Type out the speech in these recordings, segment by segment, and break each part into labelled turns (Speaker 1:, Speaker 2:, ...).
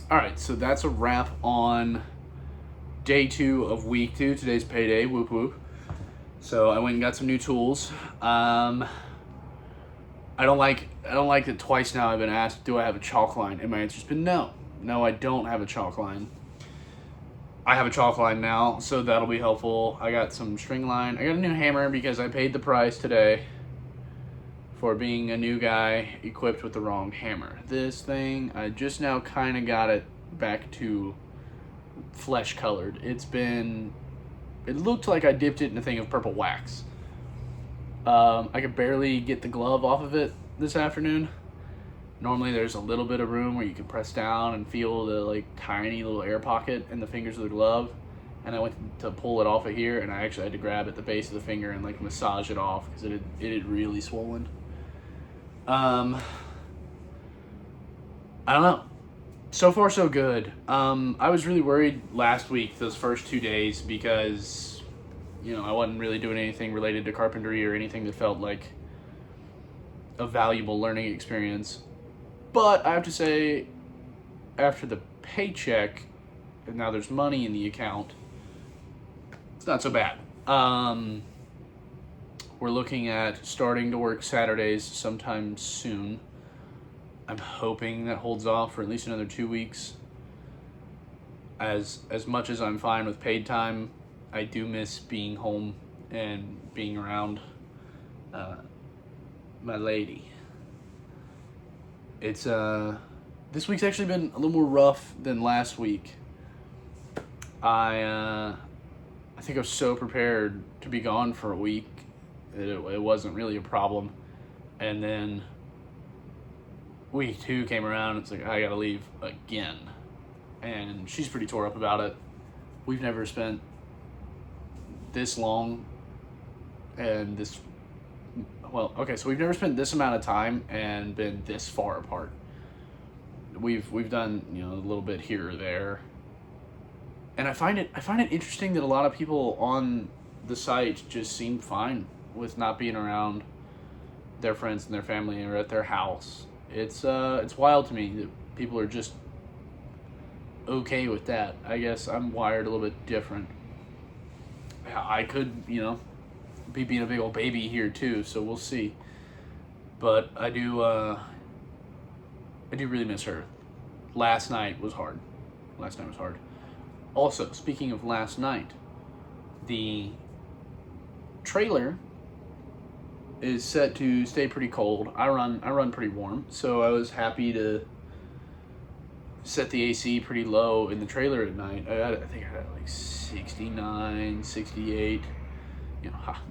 Speaker 1: All right, so that's a wrap on day 2 of week 2. Today's payday. Whoop whoop. So I went and got some new tools. I don't like that twice now I've been asked, do I have a chalk line? And my answer's been no. No, I don't have a chalk line. I have a chalk line now, so that'll be helpful. I got some string line. I got a new hammer because I paid the price today for being a new guy equipped with the wrong hammer. This thing, I just now kind of got it back to flesh colored. It looked like I dipped it in a thing of purple wax. I could barely get the glove off of it this afternoon. Normally there's a little bit of room where you can press down and feel the like tiny little air pocket in the fingers of the glove. And I went to pull it off of here, and I actually had to grab at the base of the finger and like massage it off because it had really swollen. I don't know. So far, so good. I was really worried last week, those first 2 days, because, I wasn't really doing anything related to carpentry or anything that felt like a valuable learning experience. But I have to say, after the paycheck, and now there's money in the account, it's not so bad. We're looking at starting to work Saturdays sometime soon. I'm hoping that holds off for at least another 2 weeks. As much as I'm fine with paid time, I do miss being home and being around my lady. It's this week's actually been a little more rough than last week. I think I was so prepared to be gone for a week that it wasn't really a problem, and then week 2 came around. It's like I gotta leave again, and she's pretty tore up about it. We've never spent this long and this so we've never spent this amount of time and been this far apart. We've done a little bit here or there, and I find it interesting that a lot of people on the site just seem fine with not being around their friends and their family or at their house. It's wild to me that people are just okay with that. I guess I'm wired a little bit different. I could, be being a big old baby here too, so we'll see. But I do really miss her. Last night was hard. Also, speaking of last night, the trailer is set to stay pretty cold. I run pretty warm, so I was happy to set the AC pretty low in the trailer at night. I think I had like 69, 68.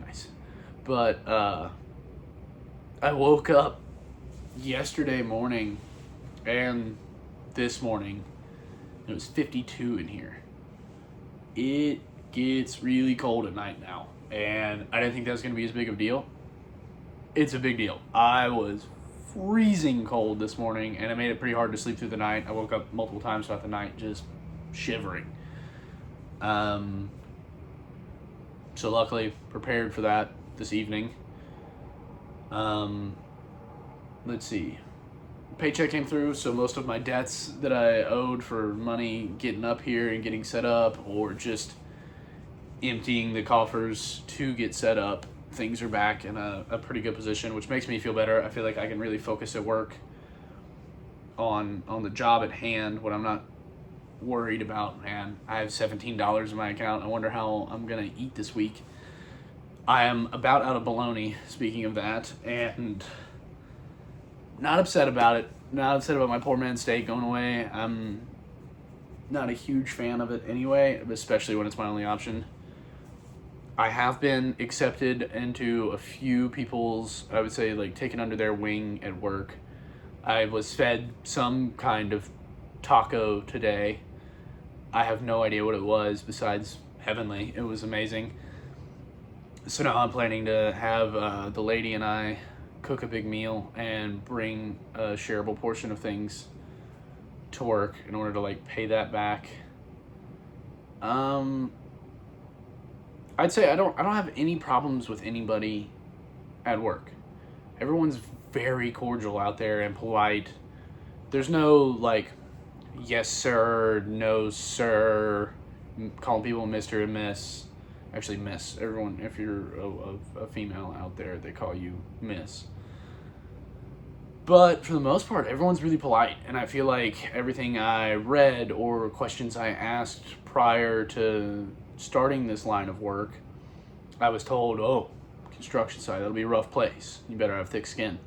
Speaker 1: Nice. But I woke up yesterday morning and this morning, and it was 52 in here. It gets really cold at night now, and I didn't think that was going to be as big of a deal. It's a big deal. I was freezing cold this morning, and it made it pretty hard to sleep through the night. I woke up multiple times throughout the night just shivering. So luckily prepared for that this evening. Let's see. Paycheck came through, so most of my debts that I owed for money getting up here and getting set up, or just emptying the coffers to get set up, things are back in a pretty good position, which makes me feel better. I feel like I can really focus at work on the job at hand when I'm not worried about, man, I have $17 in my account. I wonder how I'm going to eat this week. I am about out of bologna, speaking of that, and not upset about it. Not upset about my poor man's steak going away. I'm not a huge fan of it anyway, especially when it's my only option. I have been accepted into a few people's, I would say, like, taken under their wing at work. I was fed some kind of taco today. I have no idea what it was besides heavenly. It was amazing. So now I'm planning to have the lady and I cook a big meal and bring a shareable portion of things to work in order to like pay that back. I'd say I don't have any problems with anybody at work. Everyone's very cordial out there and polite. There's no like, yes sir, no sir, calling people Mr. and Miss. Actually, Miss. Everyone, if you're a female out there, they call you Miss. But for the most part, everyone's really polite, and I feel like everything I read or questions I asked prior to starting this line of work, I was told, oh, construction site, that'll be a rough place. You better have thick skin.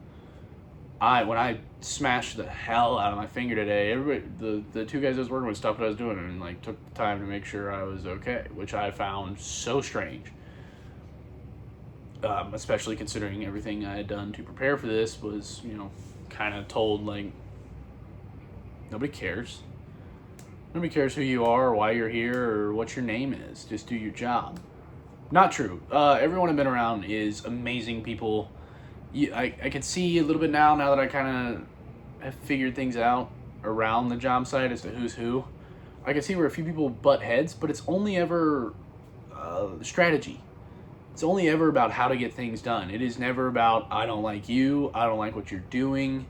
Speaker 1: When I smashed the hell out of my finger today, the two guys I was working with stopped what I was doing and like took the time to make sure I was okay, which I found so strange. Especially considering everything I had done to prepare for this was, kind of told like nobody cares. Nobody cares who you are or why you're here or what your name is. Just do your job. Not true. Everyone I've been around is amazing people. I can see a little bit now that I kind of have figured things out around the job site as to who's who. I can see where a few people butt heads, but it's only ever strategy. It's only ever about how to get things done. It is never about, I don't like you, I don't like what you're doing,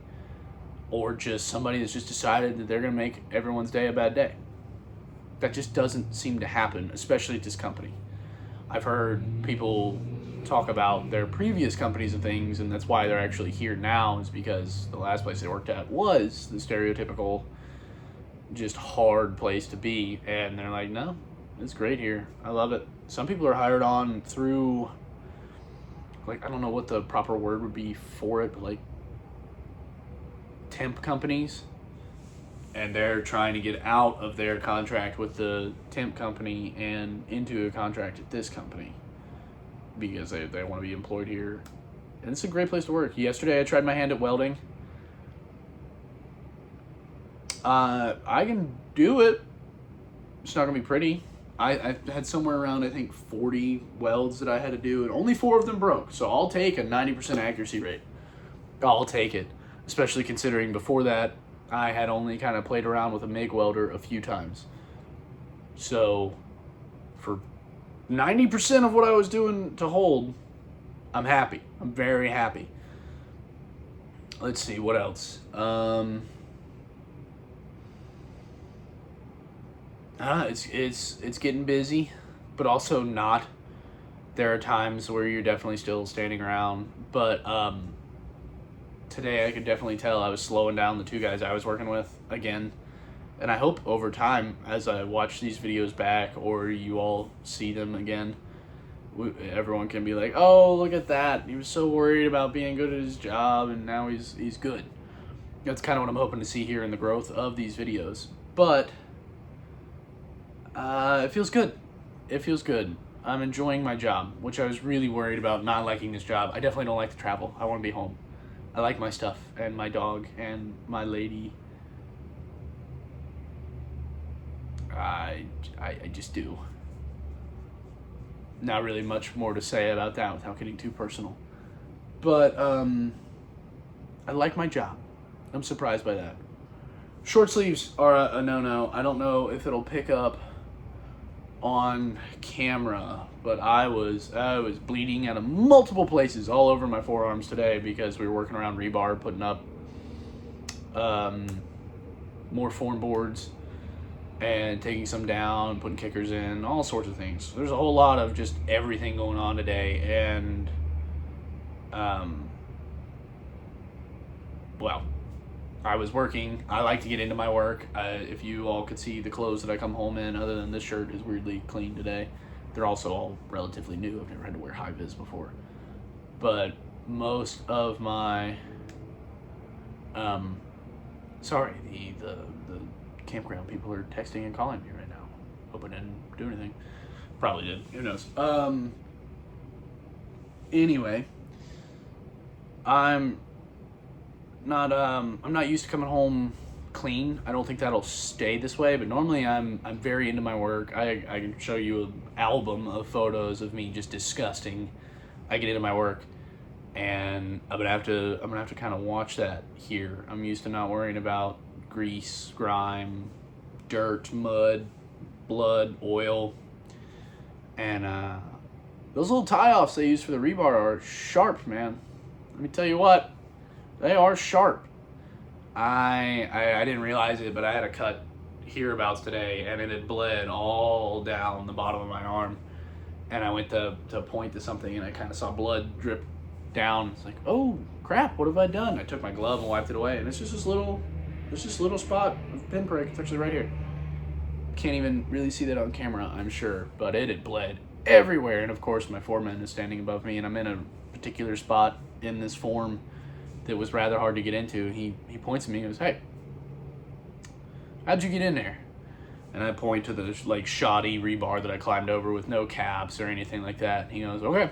Speaker 1: or just somebody that's just decided that they're going to make everyone's day a bad day. That just doesn't seem to happen, especially at this company. I've heard people talk about their previous companies and things, and that's why they're actually here now, is because the last place they worked at was the stereotypical, just hard place to be, and they're like, no, it's great here. I love it. Some people are hired on through, like, I don't know what the proper word would be for it, but like temp companies, and they're trying to get out of their contract with the temp company and into a contract at this company because they want to be employed here. And it's a great place to work. Yesterday I tried my hand at welding. I can do it. It's not going to be pretty. I had somewhere around, I think, 40 welds that I had to do, and only 4 of them broke. So I'll take a 90% accuracy rate. I'll take it, especially considering before that, I had only kind of played around with a MIG welder a few times. So for 90% of what I was doing to hold, I'm happy. I'm very happy. Let's see, what else? It's getting busy, but also not. There are times where you're definitely still standing around, but today I could definitely tell I was slowing down the 2 guys I was working with again. And I hope over time, as I watch these videos back or you all see them again, everyone can be like, oh, look at that. He was so worried about being good at his job, and now he's good. That's kind of what I'm hoping to see here in the growth of these videos. But it feels good. It feels good. I'm enjoying my job, which I was really worried about not liking this job. I definitely don't like to travel. I want to be home. I like my stuff and my dog and my lady. I just do. Not really much more to say about that without getting too personal. But I like my job. I'm surprised by that. Short sleeves are a no-no. I don't know if it'll pick up on camera, but I was bleeding out of multiple places all over my forearms today because we were working around rebar, putting up more form boards and taking some down, putting kickers in, all sorts of things. There's a whole lot of just everything going on today, and well, I was working. I like to get into my work. If you all could see the clothes that I come home in, other than this shirt is weirdly clean today. They're also all relatively new. I've never had to wear high vis before. But most of my, sorry, the campground people are texting and calling me right now. Hope I didn't do anything. Probably did. Who knows? Anyway, I'm not used to coming home clean. I don't think that'll stay this way, but normally I'm very into my work. I can show you an album of photos of me just disgusting. I get into my work, and I'm gonna have to kind of watch that here. I'm used to not worrying about grease, grime, dirt, mud, blood, oil, and those little tie-offs they use for the rebar are sharp, man. Let me tell you what. They are sharp. I didn't realize it, but I had a cut hereabouts today, and it had bled all down the bottom of my arm. And I went to point to something, and I kind of saw blood drip down. It's like, oh crap, what have I done? I took my glove and wiped it away, and it's just this little spot of pinprick. It's actually right here. Can't even really see that on camera, I'm sure, but it had bled everywhere. And of course, my foreman is standing above me, and I'm in a particular spot in this form that was rather hard to get into. He points at me and goes, "Hey, how'd you get in there?" And I point to the like shoddy rebar that I climbed over with no caps or anything like that. He goes, "Okay,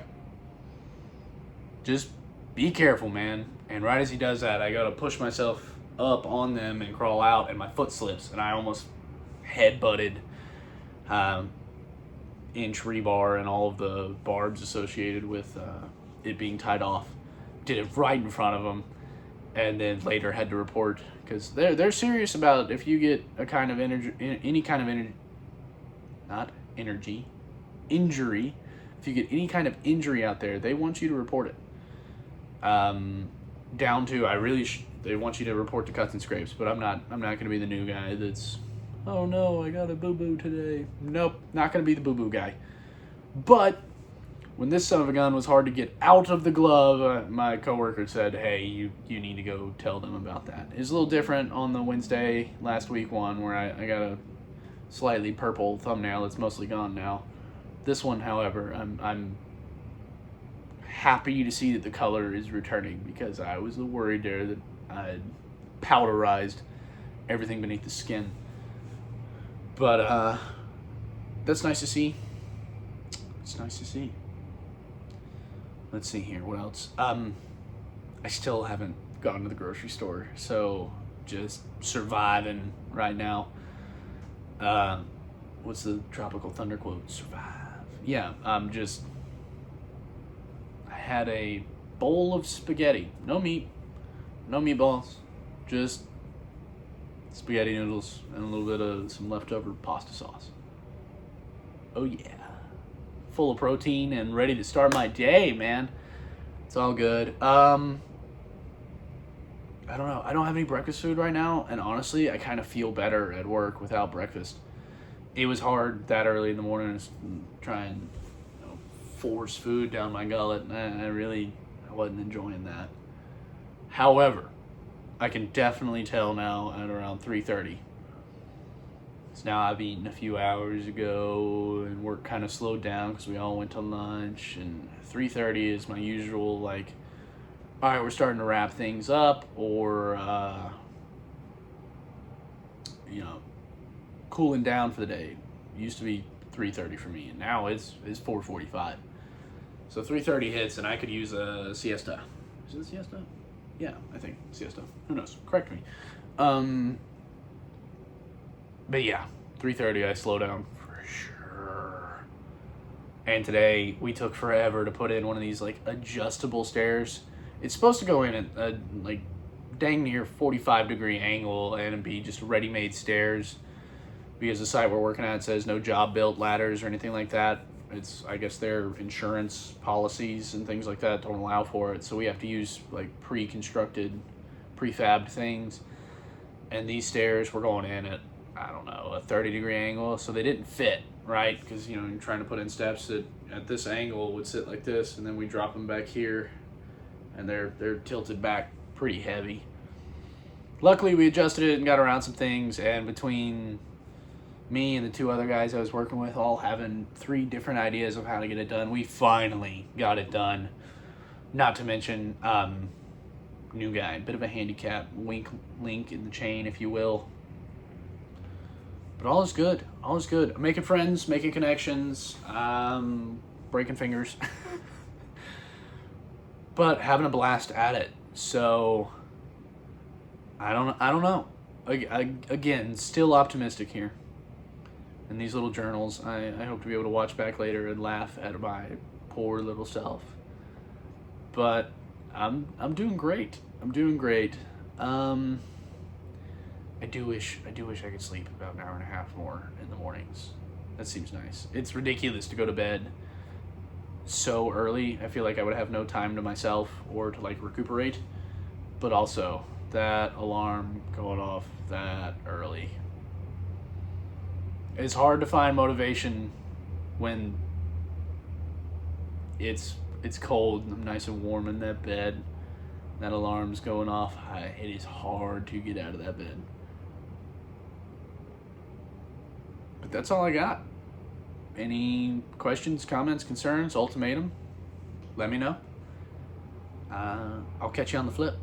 Speaker 1: just be careful, man." And right as he does that, I go to push myself up on them and crawl out, and my foot slips, and I almost head-butted inch rebar and all of the barbs associated with it being tied off. Did it right in front of them, and then later had to report, because they're serious about if you get a kind of any kind of injury. If you get any kind of injury out there, they want you to report it. Down to they want you to report the cuts and scrapes, but I'm not going to be the new guy that's, oh no, I got a boo-boo today. Nope, not going to be the boo-boo guy. But when this son of a gun was hard to get out of the glove, my coworker said, "Hey, you need to go tell them about that." It's a little different on the Wednesday last week one, where I got a slightly purple thumbnail. It's mostly gone now. This one, however, I'm happy to see that the color is returning, because I was worried there that I had powderized everything beneath the skin. But that's nice to see. It's nice to see. Let's see here, what else? I still haven't gone to the grocery store, so just surviving right now. What's the Tropical Thunder quote? Survive. Yeah, I had a bowl of spaghetti. No meat, no meatballs, just spaghetti noodles and a little bit of some leftover pasta sauce. Oh yeah. Full of protein and ready to start my day, man. It's all good. I don't know. I don't have any breakfast food right now, and honestly, I kind of feel better at work without breakfast. It was hard that early in the morning to try and force food down my gullet, and I wasn't enjoying that. However, I can definitely tell now at around 3:30. So now I've eaten a few hours ago, and work kind of slowed down because we all went to lunch, and 3:30 is my usual, like, all right, we're starting to wrap things up, or cooling down for the day. It used to be 3:30 for me, and now it's 4:45. So 3:30 hits, and I could use a siesta. Is it a siesta? Yeah, I think siesta. Who knows? Correct me. But yeah, 3:30 I slow down for sure. And today we took forever to put in one of these like adjustable stairs. It's supposed to go in at a like dang near 45-degree angle and be just ready-made stairs, because the site we're working at says no job-built ladders or anything like that. It's, I guess, their insurance policies and things like that don't allow for it, so we have to use like pre-constructed, prefabbed things. And these stairs were going in at, I don't know, a 30-degree angle, so they didn't fit, right? Because, you're trying to put in steps that at this angle would sit like this, and then we drop them back here, and they're tilted back pretty heavy. Luckily, we adjusted it and got around some things, and between me and the two other guys I was working with, all having 3 different ideas of how to get it done, we finally got it done. Not to mention, new guy, bit of a handicap, link in the chain, if you will. But all is good. All is good. I'm making friends, making connections, breaking fingers, but having a blast at it. So I don't know. Again, still optimistic here. And these little journals, I hope to be able to watch back later and laugh at my poor little self. But I'm doing great. I'm doing great. I do wish I could sleep about an hour and a half more in the mornings. That seems nice. It's ridiculous to go to bed so early. I feel like I would have no time to myself or to like recuperate. But also, that alarm going off that early. It's hard to find motivation when it's cold and I'm nice and warm in that bed. That alarm's going off. It is hard to get out of that bed. But that's all I got. Any questions, comments, concerns, ultimatum? Let me know. I'll catch you on the flip.